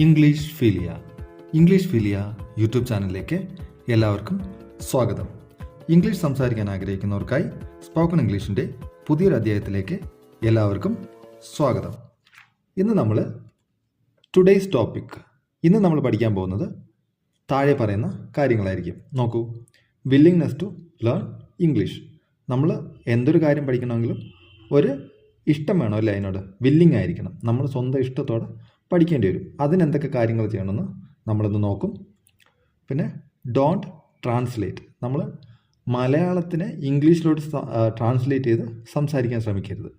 English philia YouTube ചാനലിലേക്ക് എല്ലാവർക്കും സ്വാഗതം. ഇംഗ്ലീഷ് സംസാരിക്കാൻ ആഗ്രഹിക്കുന്നവർക്കായി സ്പോക്കൺ ഇംഗ്ലീഷിൻ്റെ പുതിയൊരു അധ്യായത്തിലേക്ക് എല്ലാവർക്കും സ്വാഗതം. ഇന്ന് നമ്മൾ ടുഡേയ്സ് ടോപ്പിക് പഠിക്കാൻ പോകുന്നത് താഴെ പറയുന്ന കാര്യങ്ങളായിരിക്കും. നോക്കൂ, വില്ലിങ്നെസ് ടു ലേൺ ഇംഗ്ലീഷ്. നമ്മൾ എന്തൊരു കാര്യം പഠിക്കണമെങ്കിലും ഒരു ഇഷ്ടം വേണം അല്ലേ, അതിനോട് വില്ലിങ് ആയിരിക്കണം. നമ്മൾ സ്വന്തം ഇഷ്ടത്തോടെ പഠിക്കേണ്ടി വരും. അതിനെന്തൊക്കെ കാര്യങ്ങൾ ചെയ്യണമെന്ന് നമ്മളിന്ന് നോക്കും. പിന്നെ ഡോണ്ട് ട്രാൻസ്ലേറ്റ്. നമ്മൾ മലയാളത്തിനെ ഇംഗ്ലീഷിലോട്ട് ട്രാൻസ്ലേറ്റ് ചെയ്ത് സംസാരിക്കാൻ ശ്രമിക്കരുത്.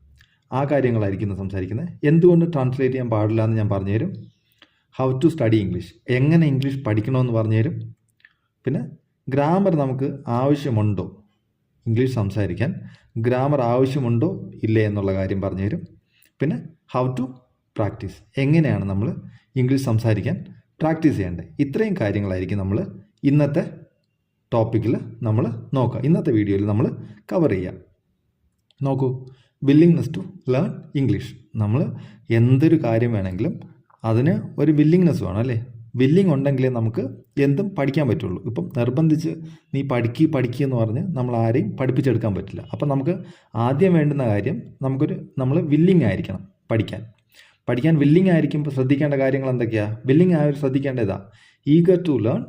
ആ കാര്യങ്ങളായിരിക്കും സംസാരിക്കുന്നത്. എന്തുകൊണ്ട് ട്രാൻസ്ലേറ്റ് ചെയ്യാൻ പാടില്ല എന്ന് ഞാൻ പറഞ്ഞുതരും. ഹൗ ടു സ്റ്റഡി ഇംഗ്ലീഷ്, എങ്ങനെ ഇംഗ്ലീഷ് പഠിക്കണമെന്ന് പറഞ്ഞുതരും. പിന്നെ ഗ്രാമർ നമുക്ക് ആവശ്യമുണ്ടോ, ഇംഗ്ലീഷ് സംസാരിക്കാൻ ഗ്രാമർ ആവശ്യമുണ്ടോ ഇല്ലേ എന്നുള്ള കാര്യം പറഞ്ഞുതരും. പിന്നെ ഹൗ ടു പ്രാക്ടീസ്, എങ്ങനെയാണ് നമ്മൾ ഇംഗ്ലീഷ് സംസാരിക്കാൻ പ്രാക്ടീസ് ചെയ്യേണ്ടത്. ഇത്രയും കാര്യങ്ങളായിരിക്കും നമ്മൾ ഇന്നത്തെ ടോപ്പിക്കിൽ നമ്മൾ നോക്കുക. ഇന്നത്തെ വീഡിയോയിൽ നമ്മൾ കവർ ചെയ്യാം. നോക്കൂ, വില്ലിങ്നെസ് ടു ലേൺ ഇംഗ്ലീഷ്. നമ്മൾ എന്തൊരു കാര്യം വേണമെങ്കിലും അതിന് ഒരു വില്ലിങ്നെസ് വേണം അല്ലേ. വില്ലിങ് ഉണ്ടെങ്കിലേ നമുക്ക് എന്തും പഠിക്കാൻ പറ്റുള്ളൂ. ഇപ്പം നിർബന്ധിച്ച് നീ പഠിക്കുക എന്ന് പറഞ്ഞ് നമ്മൾ ആരെയും പഠിപ്പിച്ചെടുക്കാൻ പറ്റില്ല. അപ്പം നമുക്ക് ആദ്യം വേണ്ടുന്ന കാര്യം നമ്മൾ വില്ലിങ് ആയിരിക്കണം. പഠിക്കാൻ വില്ലിങ് ആയിരിക്കുമ്പോൾ ശ്രദ്ധിക്കേണ്ട കാര്യങ്ങൾ എന്തൊക്കെയാണ്? വില്ലിങ് ആയവർ ശ്രദ്ധിക്കേണ്ടതാ eager to learn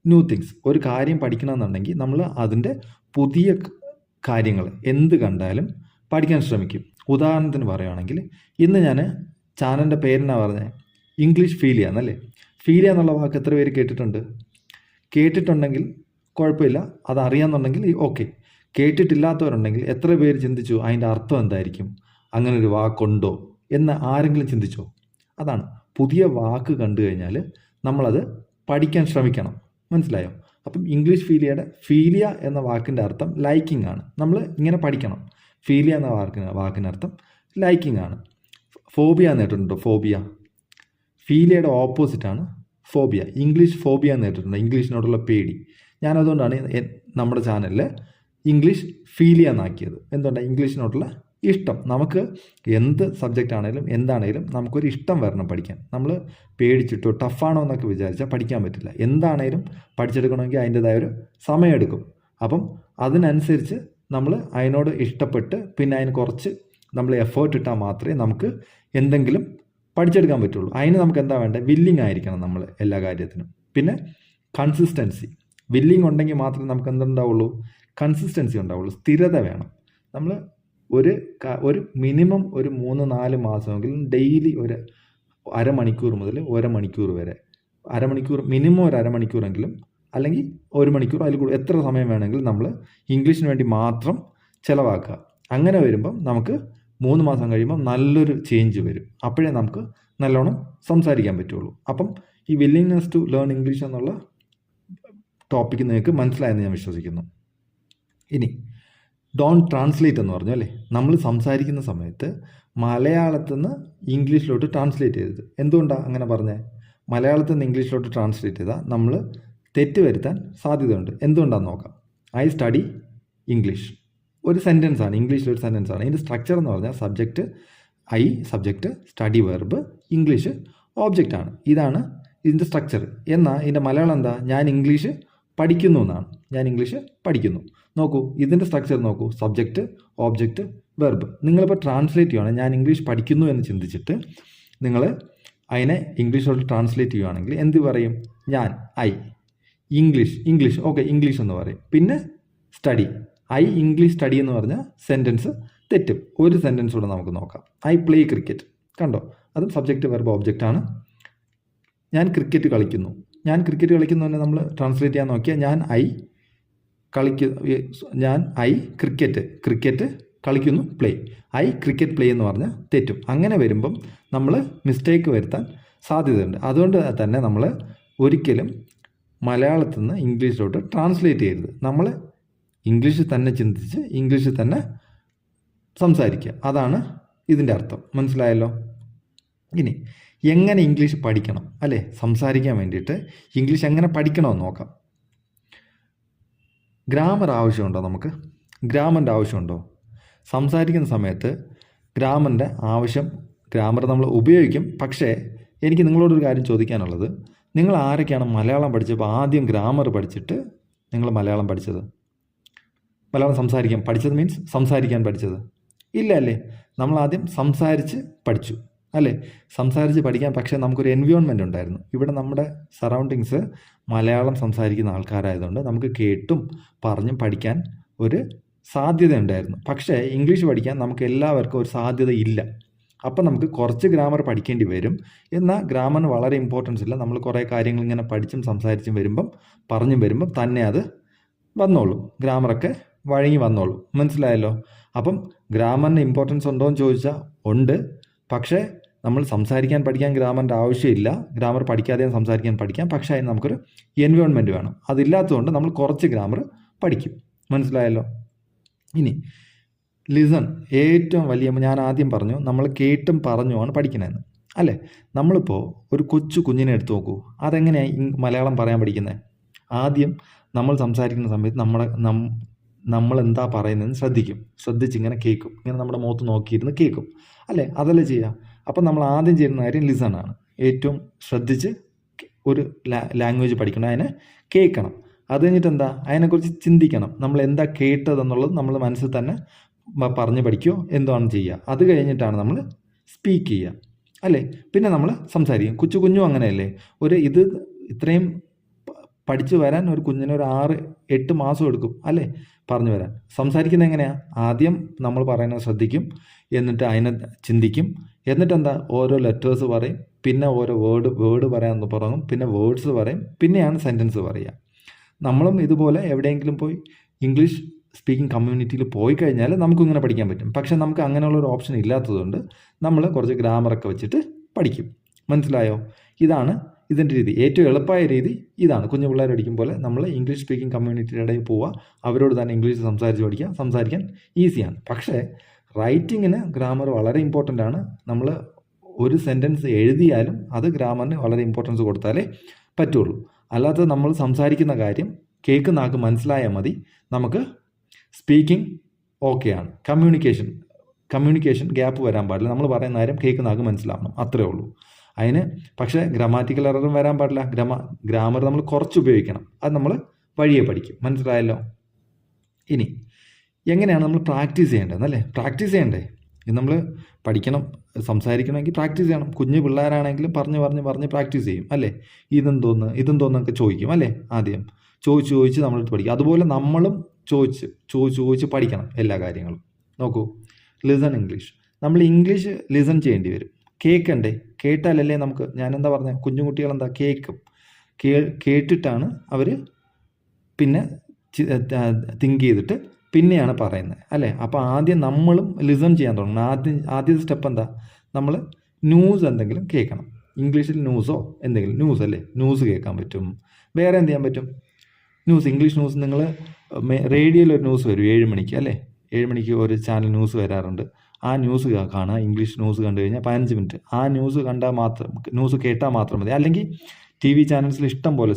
new things. ഒരു കാര്യം പഠിക്കണമെന്നുണ്ടെങ്കിൽ നമ്മൾ അതിൻ്റെ പുതിയ കാര്യങ്ങൾ എന്ത് കണ്ടാലും പഠിക്കാൻ ശ്രമിക്കും. ഉദാഹരണത്തിന് പറയുകയാണെങ്കിൽ ഇന്ന് ഞാൻ ചാനലിൻ്റെ പേരെന്നാണ് പറഞ്ഞത്, ഇംഗ്ലീഷ് ഫീലിയ എന്നല്ലേ. ഫീലിയ എന്നുള്ള വാക്ക് എത്ര പേര് കേട്ടിട്ടുണ്ടെങ്കിൽ കുഴപ്പമില്ല, അതറിയാമെന്നുണ്ടെങ്കിൽ ഓക്കെ. കേട്ടിട്ടില്ലാത്തവരുണ്ടെങ്കിൽ എത്ര പേര് ചിന്തിച്ചു അതിൻ്റെ അർത്ഥം എന്തായിരിക്കും, അങ്ങനൊരു വാക്കുണ്ടോ എന്ന് ആരെങ്കിലും ചിന്തിച്ചോ? അതാണ്, പുതിയ വാക്ക് കണ്ടു കഴിഞ്ഞാൽ നമ്മളത് പഠിക്കാൻ ശ്രമിക്കണം. മനസ്സിലായോ? അപ്പം ഇംഗ്ലീഷ് ഫീലിയ എന്ന വാക്കിൻ്റെ അർത്ഥം ലൈക്കിംഗ് ആണ്. നമ്മൾ ഇങ്ങനെ പഠിക്കണം. ഫീലിയ എന്ന വാക്കിനർത്ഥം ലൈക്കിംഗ് ആണ്. ഫോബിയ എന്ന് കേട്ടിട്ടുണ്ടോ? ഫീലിയയുടെ ഓപ്പോസിറ്റാണ് ഫോബിയ. ഇംഗ്ലീഷ് ഫോബിയ എന്ന് കേട്ടിട്ടുണ്ട്, ഇംഗ്ലീഷിനോടുള്ള പേടി. ഞാനതുകൊണ്ടാണ് നമ്മുടെ ചാനലിൽ ഇംഗ്ലീഷ് ഫീലിയ എന്നാക്കിയത്. എന്തുകൊണ്ടാണ്? ഇംഗ്ലീഷിനോടുള്ള ഇഷ്ടം. നമുക്ക് എന്ത് സബ്ജക്റ്റ് ആണെങ്കിലും എന്താണെങ്കിലും നമുക്കൊരു ഇഷ്ടം വരണം പഠിക്കാൻ. നമ്മൾ പേടിച്ചിട്ടോ ടഫാണോ എന്നൊക്കെ വിചാരിച്ചാൽ പഠിക്കാൻ പറ്റില്ല. എന്താണേലും പഠിച്ചെടുക്കണമെങ്കിൽ അതിൻ്റെതായൊരു സമയമെടുക്കും. അപ്പം അതിനനുസരിച്ച് നമ്മൾ അതിനോട് ഇഷ്ടപ്പെട്ട് പിന്നെ അതിന് കുറച്ച് നമ്മൾ എഫേർട്ട് ഇട്ടാൽ മാത്രമേ നമുക്ക് എന്തെങ്കിലും പഠിച്ചെടുക്കാൻ പറ്റുള്ളൂ. അതിന് നമുക്ക് എന്താ വേണ്ടത്? വില്ലിങ് ആയിരിക്കണം നമ്മൾ എല്ലാ കാര്യത്തിനും. പിന്നെ കൺസിസ്റ്റൻസി. വില്ലിങ് ഉണ്ടെങ്കിൽ മാത്രമേ നമുക്ക് എന്തുണ്ടാവുള്ളൂ? കൺസിസ്റ്റൻസി ഉണ്ടാവുള്ളൂ. സ്ഥിരത വേണം. നമ്മൾ ഒരു മിനിമം ഒരു 3-4 മാസമെങ്കിലും ഡെയിലി ഒരു അരമണിക്കൂർ മുതൽ 1 മണിക്കൂർ വരെ, മിനിമം ഒരു അരമണിക്കൂറെങ്കിലും, അല്ലെങ്കിൽ 1 മണിക്കൂർ, അതിൽ കൂടുതൽ എത്ര സമയം വേണമെങ്കിലും നമ്മൾ ഇംഗ്ലീഷിന് വേണ്ടി മാത്രം ചിലവാക്കുക. അങ്ങനെ വരുമ്പം നമുക്ക് 3 മാസം കഴിയുമ്പോൾ നല്ലൊരു ചേഞ്ച് വരും. അപ്പോഴേ നമുക്ക് നല്ലോണം സംസാരിക്കാൻ പറ്റുള്ളൂ. അപ്പം ഈ വില്ലിങ്നെസ് ടു ലേൺ ഇംഗ്ലീഷ് എന്നുള്ള ടോപ്പിക്ക് നിങ്ങൾക്ക് മനസ്സിലായെന്ന് ഞാൻ വിശ്വസിക്കുന്നു. ഇനി ഡോണ്ട് ട്രാൻസ്ലേറ്റ് എന്ന് പറഞ്ഞു അല്ലേ. നമ്മൾ സംസാരിക്കുന്ന സമയത്ത് മലയാളത്തിൽ നിന്ന് ഇംഗ്ലീഷിലോട്ട് ട്രാൻസ്ലേറ്റ് ചെയ്തത്. എന്തുകൊണ്ടാണ് അങ്ങനെ പറഞ്ഞത്? മലയാളത്തിൽ നിന്ന് ഇംഗ്ലീഷിലോട്ട് ട്രാൻസ്ലേറ്റ് ചെയ്താൽ നമ്മൾ തെറ്റ് വരുത്താൻ സാധ്യതയുണ്ട്. എന്തുകൊണ്ടാണെന്ന് നോക്കാം. ഐ സ്റ്റഡി ഇംഗ്ലീഷ് ഒരു സെൻറ്റൻസ് ആണ്, ഇംഗ്ലീഷിലൊരു സെൻറ്റൻസ് ആണ്. ഇതിൻ്റെ സ്ട്രക്ചർ എന്ന് പറഞ്ഞാൽ subject I, subject, study verb, English object ആണ്. ഇതാണ് ഇതിൻ്റെ സ്ട്രക്ചർ. എന്നാൽ ഇതിൻ്റെ മലയാളം എന്താ? ഞാൻ ഇംഗ്ലീഷ് പഠിക്കുന്നു എന്നാണ്. ഞാൻ ഇംഗ്ലീഷ് പഠിക്കുന്നു. നോക്കൂ, ഇതിൻ്റെ സ്ട്രക്ചർ നോക്കൂ. Subject, object, verb. നിങ്ങളിപ്പോൾ ട്രാൻസ്ലേറ്റ് ചെയ്യുകയാണ്, ഞാൻ ഇംഗ്ലീഷ് പഠിക്കുന്നു എന്ന് ചിന്തിച്ചിട്ട് നിങ്ങൾ അതിനെ ഇംഗ്ലീഷിലോട്ട് ട്രാൻസ്ലേറ്റ് ചെയ്യുകയാണെങ്കിൽ എന്ത് പറയും? ഞാൻ ഐ ഇംഗ്ലീഷ് ഓക്കെ, ഇംഗ്ലീഷ് എന്ന് പറയും. പിന്നെ സ്റ്റഡി, ഐ ഇംഗ്ലീഷ് സ്റ്റഡി എന്ന് പറഞ്ഞാൽ സെൻറ്റൻസ് തെറ്റും. ഒരു സെൻറ്റൻസ് കൂടെ നമുക്ക് നോക്കാം. I play cricket. കണ്ടോ? അതും സബ്ജക്റ്റ് വെർബ് ഓബ്ജക്റ്റ് ആണ്. ഞാൻ ക്രിക്കറ്റ് കളിക്കുന്നു തന്നെ നമ്മൾ ട്രാൻസ്ലേറ്റ് ചെയ്യാൻ നോക്കിയാൽ ഞാൻ ക്രിക്കറ്റ് കളിക്കുന്നു പ്ലേ. ഐ ക്രിക്കറ്റ് പ്ലേ എന്ന് പറഞ്ഞാൽ തെറ്റും. അങ്ങനെ വരുമ്പം നമ്മൾ മിസ്റ്റേക്ക് വരുത്താൻ സാധ്യതയുണ്ട്. അതുകൊണ്ട് തന്നെ നമ്മൾ ഒരിക്കലും മലയാളത്തിൽ നിന്ന് ഇംഗ്ലീഷിലോട്ട് ട്രാൻസ്ലേറ്റ് ചെയ്യരുത്. നമ്മൾ ഇംഗ്ലീഷിൽ തന്നെ ചിന്തിച്ച് ഇംഗ്ലീഷിൽ തന്നെ സംസാരിക്കുക. അതാണ് ഇതിൻ്റെ അർത്ഥം. മനസ്സിലായല്ലോ? ഇനി എങ്ങനെ ഇംഗ്ലീഷ് പഠിക്കണം അല്ലേ? സംസാരിക്കാൻ വേണ്ടിയിട്ട് ഇംഗ്ലീഷ് എങ്ങനെ പഠിക്കണമെന്ന് നോക്കാം. ഗ്രാമർ ആവശ്യമുണ്ടോ? ഗ്രാമറിൻ്റെ ആവശ്യമുണ്ടോ? സംസാരിക്കുന്ന സമയത്ത് ഗ്രാമർ നമ്മൾ ഉപയോഗിക്കും. പക്ഷേ എനിക്ക് നിങ്ങളോടൊരു കാര്യം ചോദിക്കാനുള്ളത്, നിങ്ങൾ ആരൊക്കെയാണ് മലയാളം പഠിച്ചപ്പോൾ ആദ്യം ഗ്രാമർ പഠിച്ചിട്ട് നിങ്ങൾ മലയാളം പഠിച്ചത്? മലയാളം സംസാരിക്കാൻ പഠിച്ചത് മീൻസ് സംസാരിക്കാൻ പഠിച്ചത്? ഇല്ല അല്ലേ? നമ്മൾ ആദ്യം സംസാരിച്ച് പഠിച്ചു അല്ലേ? സംസാരിച്ച് പഠിക്കാൻ പക്ഷേ നമുക്കൊരു എൻവയോൺമെൻറ്റ് ഉണ്ടായിരുന്നു. ഇവിടെ നമ്മുടെ സറൗണ്ടിങ്സ് മലയാളം സംസാരിക്കുന്ന ആൾക്കാരായതുകൊണ്ട് നമുക്ക് കേട്ടും പറഞ്ഞും പഠിക്കാൻ ഒരു സാധ്യത ഉണ്ടായിരുന്നു. പക്ഷേ ഇംഗ്ലീഷ് പഠിക്കാൻ നമുക്ക് എല്ലാവർക്കും ഒരു സാധ്യത ഇല്ല. അപ്പം നമുക്ക് കുറച്ച് ഗ്രാമർ പഠിക്കേണ്ടി വരും. എന്നാൽ ഗ്രാമറിന് വളരെ ഇമ്പോർട്ടൻസ് ഇല്ല. നമ്മൾ കുറേ കാര്യങ്ങൾ ഇങ്ങനെ പഠിച്ചും സംസാരിച്ചും വരുമ്പം പറഞ്ഞും വരുമ്പം തന്നെ അത് വന്നോളൂ, ഗ്രാമറൊക്കെ വഴങ്ങി വന്നോളൂ. മനസ്സിലായല്ലോ? അപ്പം ഗ്രാമറിന് ഇമ്പോർട്ടൻസ് ഉണ്ടോ എന്ന് ചോദിച്ചാൽ ഉണ്ട്. പക്ഷേ നമ്മൾ സംസാരിക്കാൻ പഠിക്കാൻ ഗ്രാമറിൻ്റെ ആവശ്യമില്ല. ഗ്രാമർ പഠിക്കാതെയും സംസാരിക്കാൻ പഠിക്കാം. പക്ഷേ അതിന് നമുക്കൊരു എൻവയോൺമെൻറ്റ് വേണം. അതില്ലാത്തതുകൊണ്ട് നമ്മൾ കുറച്ച് ഗ്രാമർ പഠിക്കും. മനസ്സിലായല്ലോ? ഇനി ലിസൺ ഏറ്റവും വലിയ, ഞാൻ ആദ്യം പറഞ്ഞു നമ്മൾ കേട്ടും പറഞ്ഞുമാണ് പഠിക്കണതെന്ന് അല്ലേ? നമ്മളിപ്പോൾ ഒരു കൊച്ചു കുഞ്ഞിനെ എടുത്ത് നോക്കൂ, അതെങ്ങനെയാണ് മലയാളം പറയാൻ പഠിക്കുന്നത്? ആദ്യം നമ്മൾ സംസാരിക്കുന്ന സമയത്ത് നമ്മൾ എന്താ പറയുന്നതെന്ന് ശ്രദ്ധിച്ചിങ്ങനെ കേൾക്കും. ഇങ്ങനെ നമ്മുടെ മുഖത്ത് നോക്കിയിരുന്ന് കേൾക്കും അല്ലേ? അതല്ലേ ചെയ്യുക. അപ്പം നമ്മൾ ആദ്യം ചെയ്യുന്ന കാര്യം ലിസൺ ആണ്. ഏറ്റവും ശ്രദ്ധിച്ച് ഒരു ലാംഗ്വേജ് പഠിക്കണം, അതിനെ കേൾക്കണം. അത് കഴിഞ്ഞിട്ട് എന്താ, അതിനെക്കുറിച്ച് ചിന്തിക്കണം. നമ്മൾ എന്താ കേട്ടതെന്നുള്ളത് നമ്മൾ മനസ്സിൽ തന്നെ പറഞ്ഞ് പഠിക്കുകയോ എന്താണ് ചെയ്യുക. അത് കഴിഞ്ഞിട്ടാണ് നമ്മൾ സ്പീക്ക് ചെയ്യുക അല്ലേ? പിന്നെ നമ്മൾ സംസാരിക്കും. കുഞ്ഞും അങ്ങനെയല്ലേ? ഇത്രയും പഠിച്ചു വരാൻ ഒരു കുഞ്ഞിന് ഒരു 6-8 മാസം എടുക്കും അല്ലേ പറഞ്ഞു വരാൻ. സംസാരിക്കുന്നത് എങ്ങനെയാണ്? ആദ്യം നമ്മൾ പറയുന്നത് ശ്രദ്ധിക്കും, എന്നിട്ട് അതിനെ ചിന്തിക്കും, എന്നിട്ട് എന്താ ഓരോ ലെറ്റേഴ്സ് പറയും, പിന്നെ ഓരോ വേർഡ് പറയാൻ തുടങ്ങും, പിന്നെ വേർഡ്സ് പറയും, പിന്നെയാണ് സെൻറ്റൻസ് പറയുക. നമ്മളും ഇതുപോലെ എവിടെയെങ്കിലും പോയി ഇംഗ്ലീഷ് സ്പീക്കിംഗ് കമ്മ്യൂണിറ്റിയിൽ പോയി കഴിഞ്ഞാൽ നമുക്കും ഇങ്ങനെ പഠിക്കാൻ പറ്റും. പക്ഷെ നമുക്ക് അങ്ങനെയുള്ളൊരു ഓപ്ഷൻ ഇല്ലാത്തതുകൊണ്ട് നമ്മൾ കുറച്ച് ഗ്രാമറൊക്കെ വെച്ചിട്ട് പഠിക്കും. മനസ്സിലായോ? ഇതാണ് ഇതിൻ്റെ രീതി. ഏറ്റവും എളുപ്പമായ രീതി ഇതാണ്. കുഞ്ഞു പിള്ളേർ പഠിക്കും പോലെ നമ്മൾ ഇംഗ്ലീഷ് സ്പീക്കിംഗ് കമ്മ്യൂണിറ്റിയുടെ ഇടയിൽ പോവുക, അവരോട് തന്നെ ഇംഗ്ലീഷ് സംസാരിച്ച് പഠിക്കുക. സംസാരിക്കാൻ ഈസിയാണ്. പക്ഷേ റൈറ്റിങ്ങിന് ഗ്രാമർ വളരെ ഇമ്പോർട്ടൻ്റ് ആണ്. നമ്മൾ ഒരു സെൻറ്റൻസ് എഴുതിയാലും അത് ഗ്രാമറിന് വളരെ ഇമ്പോർട്ടൻസ് കൊടുത്താലേ പറ്റുള്ളൂ. അല്ലാത്തത് നമ്മൾ സംസാരിക്കുന്ന കാര്യം കേൾക്കുന്ന ആൾക്ക് മനസ്സിലായാൽ മതി. നമുക്ക് സ്പീക്കിംഗ് ഓക്കെയാണ്. കമ്മ്യൂണിക്കേഷൻ ഗ്യാപ്പ് വരാൻ പാടില്ല. നമ്മൾ പറയുന്ന കാര്യം കേൾക്കുന്ന ആൾക്ക് മനസ്സിലാവണം, അത്രേ ഉള്ളൂ. അതിന് പക്ഷേ ഗ്രാമാറ്റിക്കൽ എററും വരാൻ പാടില്ല. ഗ്രാമർ നമ്മൾ കുറച്ച് ഉപയോഗിക്കണം. അത് നമ്മൾ വഴിയെ പഠിക്കും. മനസ്സിലായല്ലോ? ഇനി എങ്ങനെയാണ് നമ്മൾ പ്രാക്ടീസ് ചെയ്യേണ്ടതെന്നല്ലേ? പ്രാക്ടീസ് ചെയ്യണ്ടേ? ഇത് നമ്മൾ പഠിക്കണം, സംസാരിക്കണമെങ്കിൽ പ്രാക്ടീസ് ചെയ്യണം. കുഞ്ഞു പിള്ളേരാണെങ്കിലും പറഞ്ഞ് പ്രാക്ടീസ് ചെയ്യും അല്ലേ? ഇതെന്തോന്നൊക്കെ ചോദിക്കും അല്ലേ? ആദ്യം ചോദിച്ച് നമ്മളെടുത്ത് പഠിക്കും. അതുപോലെ നമ്മളും ചോദിച്ച് പഠിക്കണം എല്ലാ കാര്യങ്ങളും. നോക്കൂ, ലിസൺ ഇംഗ്ലീഷ്. നമ്മൾ ഇംഗ്ലീഷ് ലിസൺ ചെയ്യേണ്ടി വരും. കേൾക്കണ്ടേ? കേട്ടാലല്ലേ നമുക്ക്, ഞാനെന്താ പറഞ്ഞത്, കുഞ്ഞുകുട്ടികളെന്താ കേൾക്കും. കേട്ടിട്ടാണ് അവർ പിന്നെ തിങ്ക് ചെയ്തിട്ട് പിന്നെയാണ് പറയുന്നത് അല്ലേ? അപ്പോൾ ആദ്യം നമ്മളും ലിസൺ ചെയ്യാൻ തുടങ്ങണം. ആദ്യത്തെ സ്റ്റെപ്പ് എന്താ? നമ്മൾ ന്യൂസ് എന്തെങ്കിലും കേൾക്കണം. ഇംഗ്ലീഷിൽ ന്യൂസോ എന്തെങ്കിലും, ന്യൂസ് അല്ലേ? ന്യൂസ് കേൾക്കാൻ പറ്റും. വേറെ എന്ത് ചെയ്യാൻ പറ്റും? English news. നിങ്ങൾ റേഡിയോയിൽ ഒരു ന്യൂസ് വരും 7 മണിക്ക് അല്ലേ? 7 മണിക്ക് ഒരു ചാനൽ ന്യൂസ് വരാറുണ്ട്. ആ ന്യൂസ് കാണുക. ഇംഗ്ലീഷ് ന്യൂസ് കണ്ടു കഴിഞ്ഞാൽ 15 മിനിറ്റ് ആ ന്യൂസ് കേട്ടാൽ മാത്രം മതി. അല്ലെങ്കിൽ TV ചാനൽസിൽ ഇഷ്ടം പോലെ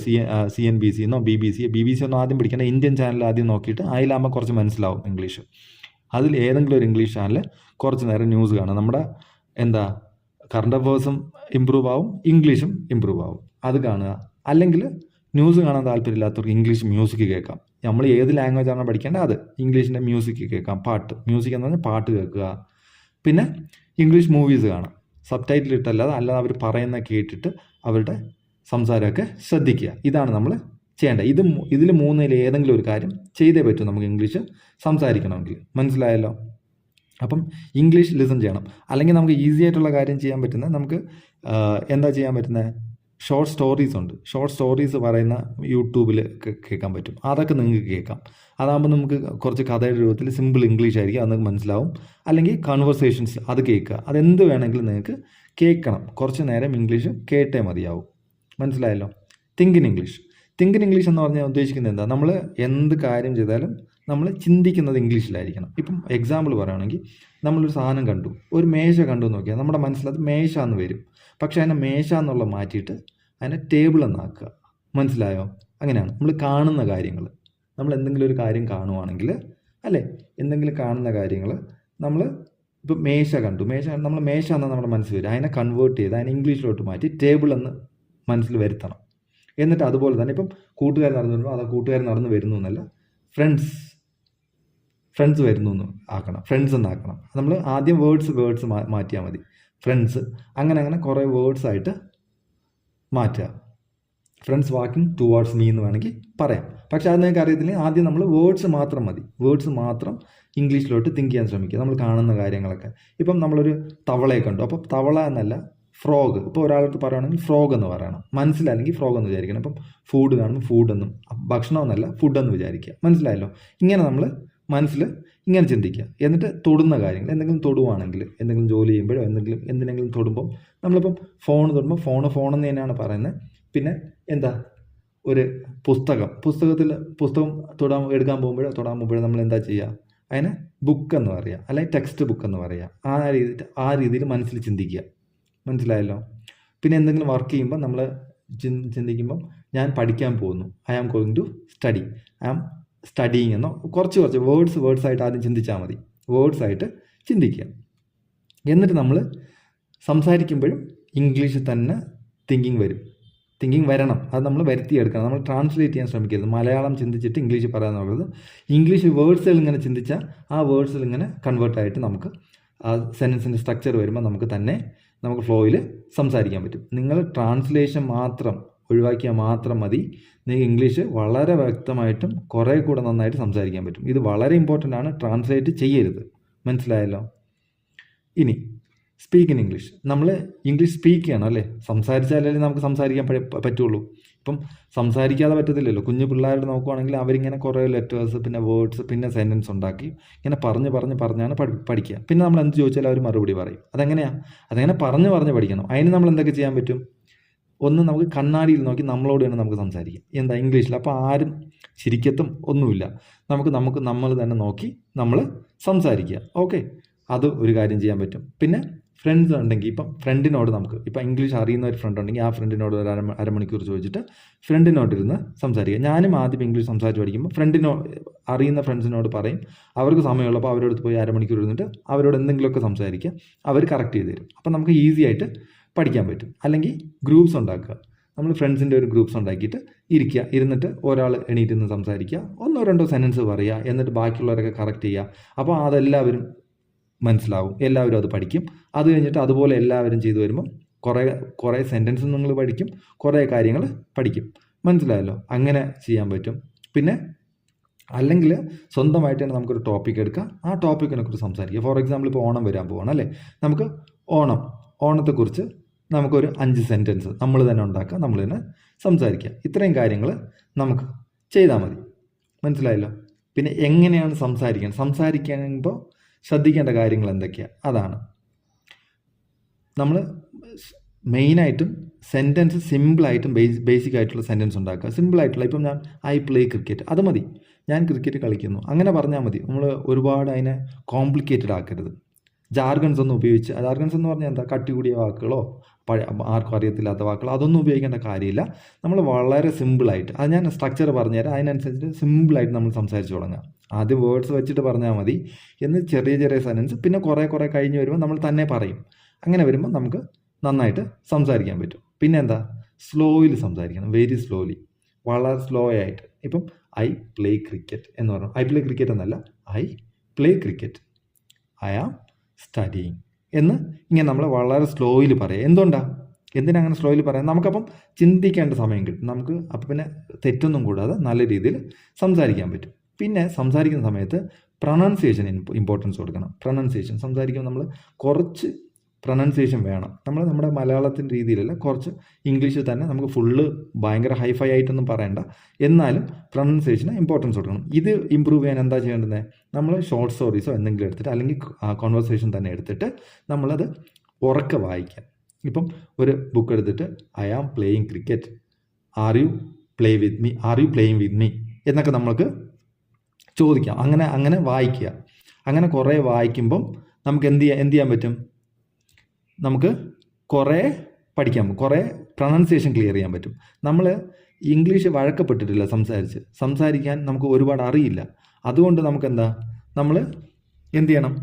CNBC എന്നോ BBC ഒന്നും ആദ്യം പഠിക്കേണ്ട, ഇന്ത്യൻ ചാനൽ ആദ്യം നോക്കിയിട്ട് അതിലാകുമ്പോൾ കുറച്ച് മനസ്സിലാവും ഇംഗ്ലീഷ്. അതിൽ ഏതെങ്കിലും ഒരു ഇംഗ്ലീഷ് ചാനൽ കുറച്ച് നേരം ന്യൂസ് കാണും. നമ്മുടെ കറണ്ട് അഫേഴ്സും ഇമ്പ്രൂവ് ആവും, ഇംഗ്ലീഷും ഇമ്പ്രൂവ് ആവും. അത് കാണുക. അല്ലെങ്കിൽ ന്യൂസ് കാണാൻ താല്പര്യമില്ലാത്തവർക്ക് ഇംഗ്ലീഷ് മ്യൂസിക് കേൾക്കാം. നമ്മൾ ഏത് ലാംഗ്വേജാണോ പഠിക്കേണ്ടത് അത് ഇംഗ്ലീഷിൻ്റെ മ്യൂസിക് കേൾക്കാം. മ്യൂസിക് എന്ന് പറഞ്ഞാൽ പാട്ട് കേൾക്കുക. പിന്നെ ഇംഗ്ലീഷ് മൂവീസ് കാണാം, സബ് ടൈറ്റിൽ ഇട്ടല്ലാതെ. അല്ലാതെ അവർ പറയുന്ന കേട്ടിട്ട് അവരുടെ സംസാരമൊക്കെ ശ്രദ്ധിക്കുക. ഇതാണ് നമ്മൾ ചെയ്യേണ്ടത്. ഇതിൽ 3-ൽ ഏതെങ്കിലും ഒരു കാര്യം ചെയ്തേ പറ്റും നമുക്ക് ഇംഗ്ലീഷ് സംസാരിക്കണമെങ്കിൽ. മനസ്സിലായല്ലോ? അപ്പം ഇംഗ്ലീഷ് ലിസൺ ചെയ്യണം. അല്ലെങ്കിൽ നമുക്ക് ഈസി ആയിട്ടുള്ള കാര്യം ചെയ്യാൻ പറ്റുന്നത്, നമുക്ക് എന്താ ചെയ്യാൻ പറ്റുന്നത്, ഷോർട്ട് സ്റ്റോറീസ് ഉണ്ട്. ഷോർട്ട് സ്റ്റോറീസ് പറയുന്ന യൂട്യൂബിൽ കേൾക്കാൻ പറ്റും. അതൊക്കെ നിങ്ങൾക്ക് കേൾക്കാം. അതാകുമ്പോൾ നമുക്ക് കുറച്ച് കഥയുടെ രൂപത്തിൽ സിമ്പിൾ ഇംഗ്ലീഷ് ആയിരിക്കും, അത് നിങ്ങൾക്ക് മനസ്സിലാവും. അല്ലെങ്കിൽ കൺവെർസേഷൻസ് അത് കേൾക്കുക. അതെന്ത് വേണമെങ്കിലും നിങ്ങൾക്ക് കേൾക്കണം. കുറച്ച് നേരം ഇംഗ്ലീഷ് കേട്ടേ മതിയാവും. മനസ്സിലായല്ലോ? തിങ്ക് ഇൻ ഇംഗ്ലീഷ് എന്ന് പറഞ്ഞാൽ ഉദ്ദേശിക്കുന്നത് എന്താ? നമ്മൾ എന്ത് കാര്യം ചെയ്താലും നമ്മൾ ചിന്തിക്കുന്നത് ഇംഗ്ലീഷിലായിരിക്കണം. ഇപ്പം എക്സാമ്പിൾ പറയുകയാണെങ്കിൽ, നമ്മളൊരു സാധനം കണ്ടു, ഒരു മേശ കണ്ടു നോക്കിയാൽ നമ്മുടെ മനസ്സിലത് മേശ എന്ന് വരും. പക്ഷേ അതിനെ മേശ എന്നുള്ള മാറ്റിയിട്ട് അതിനെ ടേബിൾ എന്നാക്കുക. മനസ്സിലായോ? അങ്ങനെയാണ് നമ്മൾ കാണുന്ന കാര്യങ്ങൾ. നമ്മൾ എന്തെങ്കിലും ഒരു കാര്യം കാണുവാണെങ്കിൽ അല്ലേ, എന്തെങ്കിലും കാണുന്ന കാര്യങ്ങൾ നമ്മൾ ഇപ്പം മേശ കണ്ടു, നമ്മൾ മേശ എന്നാൽ നമ്മുടെ മനസ്സിൽ വരും. അതിനെ കൺവേർട്ട് ചെയ്ത് അതിനെ ഇംഗ്ലീഷിലോട്ട് മാറ്റി ടേബിൾ എന്ന് മനസ്സിൽ വരുത്തണം. എന്നിട്ട് അതുപോലെ തന്നെ ഇപ്പം കൂട്ടുകാർ നടന്നു വരുമ്പോൾ അത് കൂട്ടുകാർ നടന്നു വരുന്നു എന്നല്ല, ഫ്രണ്ട്സ് വരുന്നു എന്ന് ആക്കണം, ഫ്രണ്ട്സ് എന്നാക്കണം. നമ്മൾ ആദ്യം വേർഡ്സ് മാറ്റിയാൽ മതി. ഫ്രണ്ട്സ് അങ്ങനെ കുറേ വേർഡ്സ് ആയിട്ട് മാറ്റുക. ഫ്രണ്ട്സ് വാക്കിംഗ് ടുവാർഡ്സ് മീ എന്ന് വേണമെങ്കിൽ പറയാം. പക്ഷേ അത് നിങ്ങൾക്ക് അറിയത്തില്ലെങ്കിൽ ആദ്യം നമ്മൾ വേർഡ്സ് മാത്രം മതി. വേർഡ്സ് മാത്രം ഇംഗ്ലീഷിലോട്ട് തിങ്ക് ചെയ്യാൻ ശ്രമിക്കുക. നമ്മൾ കാണുന്ന കാര്യങ്ങളൊക്കെ, ഇപ്പം നമ്മളൊരു തവളയെ കണ്ടു, അപ്പോൾ തവള എന്നല്ല ഫ്രോഗ്. ഇപ്പോൾ ഒരാൾക്ക് പറയുകയാണെങ്കിൽ ഫ്രോഗ് എന്ന് പറയണം, മനസ്സിലായില്ലെങ്കിൽ ഫ്രോഗ് എന്ന് വിചാരിക്കണം. അപ്പം ഫുഡ് കാണുമ്പോൾ ഫുഡ് എന്നും, ഭക്ഷണം എന്നല്ല ഫുഡെന്ന് വിചാരിക്കുക. മനസ്സിലായല്ലോ? ഇങ്ങനെ നമ്മൾ മനസ്സിൽ ഇങ്ങനെ ചിന്തിക്കുക. എന്നിട്ട് തൊടുന്ന കാര്യങ്ങൾ, എന്തെങ്കിലും തൊടുവാണെങ്കിൽ, എന്തെങ്കിലും ജോലി ചെയ്യുമ്പോഴോ എന്തിനെങ്കിലും തൊടുമ്പം, നമ്മളിപ്പം ഫോൺ തൊടുമ്പോൾ ഫോണെന്ന് തന്നെയാണ് പറയുന്നത്. പിന്നെ എന്താ, ഒരു പുസ്തകം എടുക്കാൻ പോകുമ്പോഴോ നമ്മൾ എന്താ ചെയ്യുക, അതിനെ ബുക്ക് എന്ന് പറയുക, അല്ലെങ്കിൽ ടെക്സ്റ്റ് ബുക്ക് എന്ന് പറയുക. ആ രീതിയിൽ മനസ്സിൽ ചിന്തിക്കുക. മനസ്സിലായല്ലോ? പിന്നെ എന്തെങ്കിലും വർക്ക് ചെയ്യുമ്പോൾ നമ്മൾ ചിന്തിക്കുമ്പം ഞാൻ പഠിക്കാൻ പോകുന്നു, I am going to study, I am studying എന്നോ കുറച്ച് വേർഡ്സ് ആയിട്ട് ആദ്യം ചിന്തിച്ചാൽ മതി. വേർഡ്സ് ആയിട്ട് ചിന്തിക്കുക. എന്നിട്ട് നമ്മൾ സംസാരിക്കുമ്പോഴും ഇംഗ്ലീഷിൽ തന്നെ തിങ്കിങ് വരണം. അത് നമ്മൾ വരുത്തിയെടുക്കണം. നമ്മൾ ട്രാൻസ്ലേറ്റ് ചെയ്യാൻ ശ്രമിക്കരുത്. മലയാളം ചിന്തിച്ചിട്ട് ഇംഗ്ലീഷ് പറയാന്നുള്ളത്, ഇംഗ്ലീഷ് വേർഡ്സുകൾ ഇങ്ങനെ ചിന്തിച്ചാൽ ആ വേർഡ്സിൽ ഇങ്ങനെ കൺവേർട്ടായിട്ട് നമുക്ക് ആ സെൻറ്റൻസിൻ്റെ സ്ട്രക്ചർ വരുമ്പോൾ നമുക്ക് ഫ്ലോയിൽ സംസാരിക്കാൻ പറ്റും. നിങ്ങൾ ട്രാൻസ്ലേഷൻ മാത്രം ഒഴിവാക്കിയാൽ മാത്രം മതി, നിങ്ങൾക്ക് ഇംഗ്ലീഷ് വളരെ വ്യക്തമായിട്ടും കുറേ കൂടെ നന്നായിട്ട് സംസാരിക്കാൻ പറ്റും. ഇത് വളരെ ഇമ്പോർട്ടൻ്റ് ആണ്. ട്രാൻസ്ലേറ്റ് ചെയ്യരുത്. മനസ്സിലായല്ലോ? ഇനി സ്പീക്ക് ഇൻ ഇംഗ്ലീഷ്. നമ്മൾ ഇംഗ്ലീഷ് സ്പീക്ക് ചെയ്യണം അല്ലേ? സംസാരിച്ചാലേ നമുക്ക് സംസാരിക്കാൻ പറ്റുള്ളൂ. ഇപ്പം സംസാരിക്കാതെ പറ്റത്തില്ലല്ലോ. കുഞ്ഞു പിള്ളേരോട് നോക്കുവാണെങ്കിൽ അവരിങ്ങനെ കുറേ ലെറ്റേഴ്സ്, പിന്നെ വേർഡ്സ്, പിന്നെ സെൻറ്റൻസ് ഉണ്ടാക്കി ഇങ്ങനെ പറഞ്ഞാണ് പഠിക്കുക. പിന്നെ നമ്മൾ എന്ത് ചോദിച്ചാലും അവർ മറുപടി പറയും. അതങ്ങനെ പറഞ്ഞ് പഠിക്കണം. അതിന് നമ്മൾ എന്തൊക്കെ ചെയ്യാൻ പറ്റും? ഒന്ന്, നമുക്ക് കണ്ണാടിയിൽ നോക്കി നമ്മളോട് തന്നെ നമുക്ക് സംസാരിക്കാം. എന്താ, ഇംഗ്ലീഷിൽ. അപ്പോൾ ആരും ചിരിക്കത്തും ഒന്നുമില്ല. നമ്മൾ തന്നെ നോക്കി നമ്മൾ സംസാരിക്കുക. ഓക്കെ, അത് ഒരു കാര്യം ചെയ്യാൻ പറ്റും. പിന്നെ ഫ്രണ്ട്സ് ഉണ്ടെങ്കിൽ, ഇപ്പം ഫ്രണ്ടിനോട് ഇപ്പം ഇംഗ്ലീഷ് അറിയുന്ന ഒരു ഫ്രണ്ട് ഉണ്ടെങ്കിൽ ആ ഫ്രണ്ടിനോട് ഒരു അരമണിക്കൂർ ചോദിച്ചിട്ട് ഫ്രണ്ടിനോട്ടിരുന്ന് സംസാരിക്കുക. ഞാനും ആദ്യം ഇംഗ്ലീഷ് സംസാരിച്ച് പഠിക്കുമ്പോൾ അറിയുന്ന ഫ്രണ്ട്സിനോട് പറയും. അവർക്ക് സമയമുള്ളപ്പോൾ അവരോട് പോയി അരമണിക്കൂർ ഇരുന്നിട്ട് അവരോട് എന്തെങ്കിലുമൊക്കെ സംസാരിക്കുക. അവർ കറക്റ്റ് ചെയ്ത് തരും. അപ്പം നമുക്ക് ഈസി ആയിട്ട് പഠിക്കാൻ പറ്റും. അല്ലെങ്കിൽ ഗ്രൂപ്പ്സ് ഉണ്ടാക്കുക. നമ്മൾ ഫ്രണ്ട്സിൻ്റെ ഒരു ഗ്രൂപ്പ്സ് ഉണ്ടാക്കിയിട്ട് ഇരുന്നിട്ട് ഒരാൾ എണീറ്റ് നിന്ന് സംസാരിക്കുക, 1-2 സെൻറ്റൻസ് പറയുക, എന്നിട്ട് ബാക്കിയുള്ളവരൊക്കെ കറക്റ്റ് ചെയ്യുക. അപ്പോൾ അതെല്ലാവരും മനസ്സിലാവും, എല്ലാവരും അത് പഠിക്കും. അത് കഴിഞ്ഞിട്ട് അതുപോലെ എല്ലാവരും ചെയ്തു വരുമ്പം കുറേ സെൻറ്റൻസ് നിങ്ങൾ പഠിക്കും, കുറേ കാര്യങ്ങൾ പഠിക്കും. മനസ്സിലായല്ലോ? അങ്ങനെ ചെയ്യാൻ പറ്റും. പിന്നെ അല്ലെങ്കിൽ സ്വന്തമായിട്ട് തന്നെ നമുക്കൊരു ടോപ്പിക് എടുക്കാം, ആ ടോപ്പിക്കിനെക്കുറിച്ച് സംസാരിക്കുക. ഫോർ എക്സാമ്പിൾ, ഇപ്പോൾ ഓണം വരാൻ പോവാണ് അല്ലേ? നമുക്ക് ഓണത്തെക്കുറിച്ച് നമുക്കൊരു 5 സെൻറ്റൻസ് നമ്മൾ തന്നെ ഉണ്ടാക്കുക, നമ്മൾ തന്നെ സംസാരിക്കുക. ഇത്രയും കാര്യങ്ങൾ നമുക്ക് ചെയ്താൽ മതി. മനസ്സിലായല്ലോ? പിന്നെ എങ്ങനെയാണ് സംസാരിക്കുമ്പോൾ ശ്രദ്ധിക്കേണ്ട കാര്യങ്ങൾ എന്തൊക്കെയാണ്? അതാണ് നമ്മൾ മെയിനായിട്ടും സെൻറ്റൻസ് സിമ്പിളായിട്ടും ബേസിക് ആയിട്ടുള്ള സെൻറ്റൻസ് ഉണ്ടാക്കുക. സിമ്പിളായിട്ടുള്ള, ഇപ്പം ഐ പ്ലേ ക്രിക്കറ്റ്, അത് മതി. ഞാൻ ക്രിക്കറ്റ് കളിക്കുന്നു, അങ്ങനെ പറഞ്ഞാൽ മതി. നമ്മൾ ഒരുപാട് അതിനെ കോംപ്ലിക്കേറ്റഡ് ആക്കരുത്. ജാർഗൺസ് ഒന്നും ഉപയോഗിച്ച്, ജാർഗൺസ് എന്ന് പറഞ്ഞാൽ എന്താ, കട്ടി കൂടിയ വാക്കുകളോ ആർക്കും അറിയത്തില്ലാത്ത വാക്കുകളോ അതൊന്നും ഉപയോഗിക്കേണ്ട കാര്യമില്ല. നമ്മൾ വളരെ സിമ്പിളായിട്ട്, അത് ഞാൻ സ്ട്രക്ചർ പറഞ്ഞുതരാം, അതിനനുസരിച്ച് സിമ്പിളായിട്ട് നമ്മൾ സംസാരിച്ച് തുടങ്ങാം. ആദ്യം വേർഡ്സ് വെച്ചിട്ട് പറഞ്ഞാൽ മതി, എന്ന് ചെറിയ സെൻറ്റൻസ്, പിന്നെ കുറേ കഴിഞ്ഞ് വരുമ്പോൾ നമ്മൾ തന്നെ പറയും. അങ്ങനെ വരുമ്പോൾ നമുക്ക് നന്നായിട്ട് സംസാരിക്കാൻ പറ്റും. പിന്നെ എന്താ, സ്ലോയിൽ സംസാരിക്കണം, വെരി സ്ലോലി, വളരെ സ്ലോ ആയിട്ട്. ഇപ്പം ഐ പ്ലേ ക്രിക്കറ്റ് എന്ന് പറഞ്ഞു, ഐ പ്ലേ ക്രിക്കറ്റ് എന്നല്ല, I play cricket, I am studying എന്ന് ഇങ്ങനെ നമ്മൾ വളരെ സ്ലോയിൽ പറയാം. എന്തിനാ അങ്ങനെ സ്ലോയിൽ പറയാം? നമുക്കപ്പം ചിന്തിക്കേണ്ട സമയം കിട്ടും നമുക്ക്. അപ്പം പിന്നെ തെറ്റൊന്നും കൂടാതെ നല്ല രീതിയിൽ സംസാരിക്കാൻ പറ്റും. പിന്നെ സംസാരിക്കുന്ന സമയത്ത് പ്രൊനൗൺസിയേഷൻ ഇമ്പോർട്ടൻസ് കൊടുക്കണം. പ്രൊനൗൺസിയേഷൻ സംസാരിക്കുമ്പോൾ നമ്മൾ കുറച്ച് പ്രൊനൗൺസിയേഷൻ വേണം. നമ്മുടെ മലയാളത്തിൻ്റെ രീതിയിലല്ല, കുറച്ച് ഇംഗ്ലീഷിൽ തന്നെ നമുക്ക് ഫുള്ള് ഭയങ്കര ഹൈഫൈ ആയിട്ടൊന്നും പറയണ്ട, എന്നാലും പ്രൊനൗൺസിയേഷന് ഇമ്പോർട്ടൻസ് കൊടുക്കണം. ഇത് ഇമ്പ്രൂവ് ചെയ്യാൻ എന്താ ചെയ്യേണ്ടത്? നമ്മൾ ഷോർട്ട് സ്റ്റോറീസോ എന്തെങ്കിലും എടുത്തിട്ട്, അല്ലെങ്കിൽ കോൺവെർസേഷൻ തന്നെ എടുത്തിട്ട് നമ്മളത് ഉറക്കെ വായിക്കാം. ഇപ്പം ഒരു ബുക്ക് എടുത്തിട്ട് I am playing cricket, are you playing with me എന്നൊക്കെ നമ്മൾക്ക് ചോദിക്കാം. അങ്ങനെ വായിക്കുക. അങ്ങനെ കുറേ വായിക്കുമ്പം നമുക്ക് എന്ത് ചെയ്യാൻ പറ്റും? നമുക്ക് കുറേ പഠിക്കാം, കുറേ പ്രൊനൗൺസിയേഷൻ ക്ലിയർ ചെയ്യാൻ പറ്റും. നമ്മൾ ഇംഗ്ലീഷ് വഴക്കപ്പെട്ടിട്ടില്ല സംസാരിക്കാൻ നമുക്ക് ഒരുപാട് അറിയില്ല. അതുകൊണ്ട് നമുക്ക് നമ്മൾ എന്ത് ചെയ്യണം?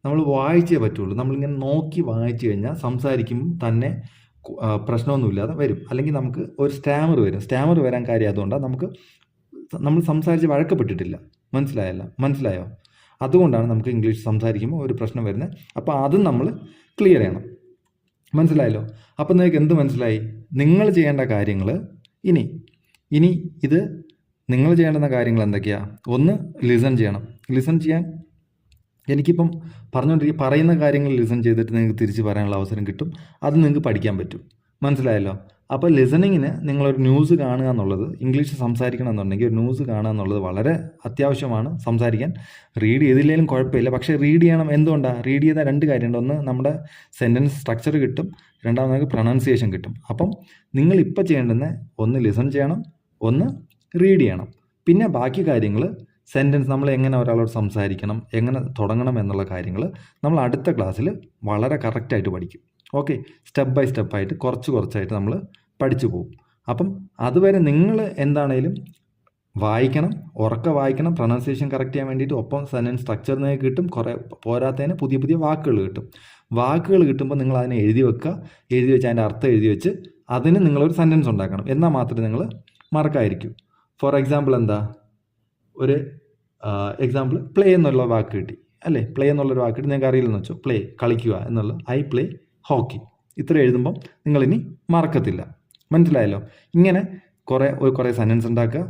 നമ്മൾ വായിച്ചേ പറ്റുള്ളൂ. നമ്മളിങ്ങനെ നോക്കി വായിച്ചു കഴിഞ്ഞാൽ സംസാരിക്കുമ്പോൾ തന്നെ പ്രശ്നമൊന്നുമില്ലാതെ വരും. അല്ലെങ്കിൽ നമുക്ക് ഒരു സ്റ്റാമർ വരും. സ്റ്റാമർ വരാൻ കാര്യം അതുകൊണ്ടാണ് നമ്മൾ സംസാരിച്ച് വഴക്കപ്പെട്ടിട്ടില്ല. മനസ്സിലായോ? അതുകൊണ്ടാണ് നമുക്ക് ഇംഗ്ലീഷ് സംസാരിക്കുമ്പോൾ ഒരു പ്രശ്നം വരുന്നത്. അപ്പോൾ അതും നമ്മൾ ക്ലിയർ ചെയ്യണം. മനസ്സിലായല്ലോ? അപ്പോൾ നിങ്ങൾക്ക് എന്ത് മനസ്സിലായി? നിങ്ങൾ ചെയ്യേണ്ട കാര്യങ്ങൾ ഇനി ഇത് നിങ്ങൾ ചെയ്യേണ്ടുന്ന കാര്യങ്ങൾ എന്തൊക്കെയാണ്? ഒന്ന്, ലിസൺ ചെയ്യണം. ലിസൺ ചെയ്യാൻ എനിക്കിപ്പം പറയുന്ന കാര്യങ്ങൾ ലിസൺ ചെയ്തിട്ട് നിങ്ങൾക്ക് തിരിച്ച് പറയാനുള്ള അവസരം കിട്ടും. അത് നിങ്ങൾക്ക് പഠിക്കാൻ പറ്റും. മനസ്സിലായല്ലോ? അപ്പോൾ ലിസണിങ്ങിന് നിങ്ങളൊരു ന്യൂസ് കാണുക എന്നുള്ളത്, ഇംഗ്ലീഷ് സംസാരിക്കണം എന്നുണ്ടെങ്കിൽ ഒരു ന്യൂസ് കാണുക എന്നുള്ളത് വളരെ അത്യാവശ്യമാണ് സംസാരിക്കാൻ. റീഡ് ചെയ്തില്ലെങ്കിലും കുഴപ്പമില്ല, പക്ഷേ റീഡ് ചെയ്യണം. എന്തുകൊണ്ടാണ്? റീഡ് ചെയ്താൽ രണ്ട് കാര്യമുണ്ട്. ഒന്ന്, നമ്മുടെ സെൻറ്റൻസ് സ്ട്രക്ചർ കിട്ടും. രണ്ടാമത് നമുക്ക് പ്രൊനൗൺസിയേഷൻ കിട്ടും. അപ്പം നിങ്ങൾ ഇപ്പോൾ ചെയ്യേണ്ടുന്ന ഒന്ന് ലിസൺ ചെയ്യണം, ഒന്ന് റീഡ് ചെയ്യണം. പിന്നെ ബാക്കി കാര്യങ്ങൾ, സെൻറ്റൻസ് നമ്മൾ എങ്ങനെ ഒരാളോട് സംസാരിക്കണം, എങ്ങനെ തുടങ്ങണം എന്നുള്ള കാര്യങ്ങൾ നമ്മൾ അടുത്ത ക്ലാസ്സിൽ വളരെ കറക്റ്റായിട്ട് പഠിക്കും. ഓക്കെ, സ്റ്റെപ്പ് ബൈ സ്റ്റെപ്പായിട്ട് കുറച്ചായിട്ട് നമ്മൾ പഠിച്ചു പോകും. അപ്പം അതുവരെ നിങ്ങൾ എന്താണേലും വായിക്കണം, വായിക്കണം, പ്രൊനൗൺസിയേഷൻ കറക്റ്റ് ചെയ്യാൻ വേണ്ടിയിട്ട്. ഒപ്പം സെൻറ്റൻസ് സ്ട്രക്ചർ നിങ്ങൾക്ക് കിട്ടും. കുറേ പോരാത്തതിന് പുതിയ വാക്കുകൾ കിട്ടും. വാക്കുകൾ കിട്ടുമ്പോൾ നിങ്ങൾ അതിനെ എഴുതി വെച്ച് അതിൻ്റെ അർത്ഥം എഴുതി വെച്ച് അതിന് നിങ്ങളൊരു സെൻറ്റൻസ് ഉണ്ടാക്കണം. എന്നാൽ മാത്രമേ നിങ്ങൾ മാർക്കായിരിക്കും. ഫോർ എക്സാമ്പിൾ ഒരു എക്സാമ്പിൾ പ്ലേ എന്നുള്ള വാക്ക് കിട്ടി അല്ലേ? പ്ലേ എന്നുള്ളൊരു വാക്ക് കിട്ടി, നിങ്ങൾക്ക് അറിയില്ലെന്ന് വെച്ചോ. പ്ലേ, കളിക്കുക എന്നുള്ള. I play hockey. ഇത്ര എഴുതുമ്പം നിങ്ങളിനി മറക്കത്തില്ല. മനസ്സിലായല്ലോ? ഇങ്ങനെ കുറേ സെൻറ്റൻസ് ഉണ്ടാക്കുക,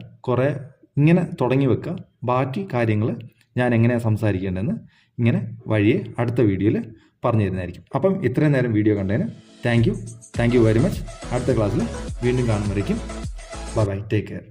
ഇങ്ങനെ തുടങ്ങി വെക്കുക. ബാക്കി കാര്യങ്ങൾ ഞാൻ എങ്ങനെയാണ് സംസാരിക്കേണ്ടതെന്ന് ഇങ്ങനെ വഴിയെ അടുത്ത വീഡിയോയിൽ പറഞ്ഞു തരുന്നതായിരിക്കും. അപ്പം ഇത്രയും നേരം വീഡിയോ കണ്ടതിന് താങ്ക് യു വെരി മച്ച്. അടുത്ത ക്ലാസ്സിൽ വീണ്ടും കാണുമ്പോഴേക്കും ബൈ, ടേക്ക് കെയർ.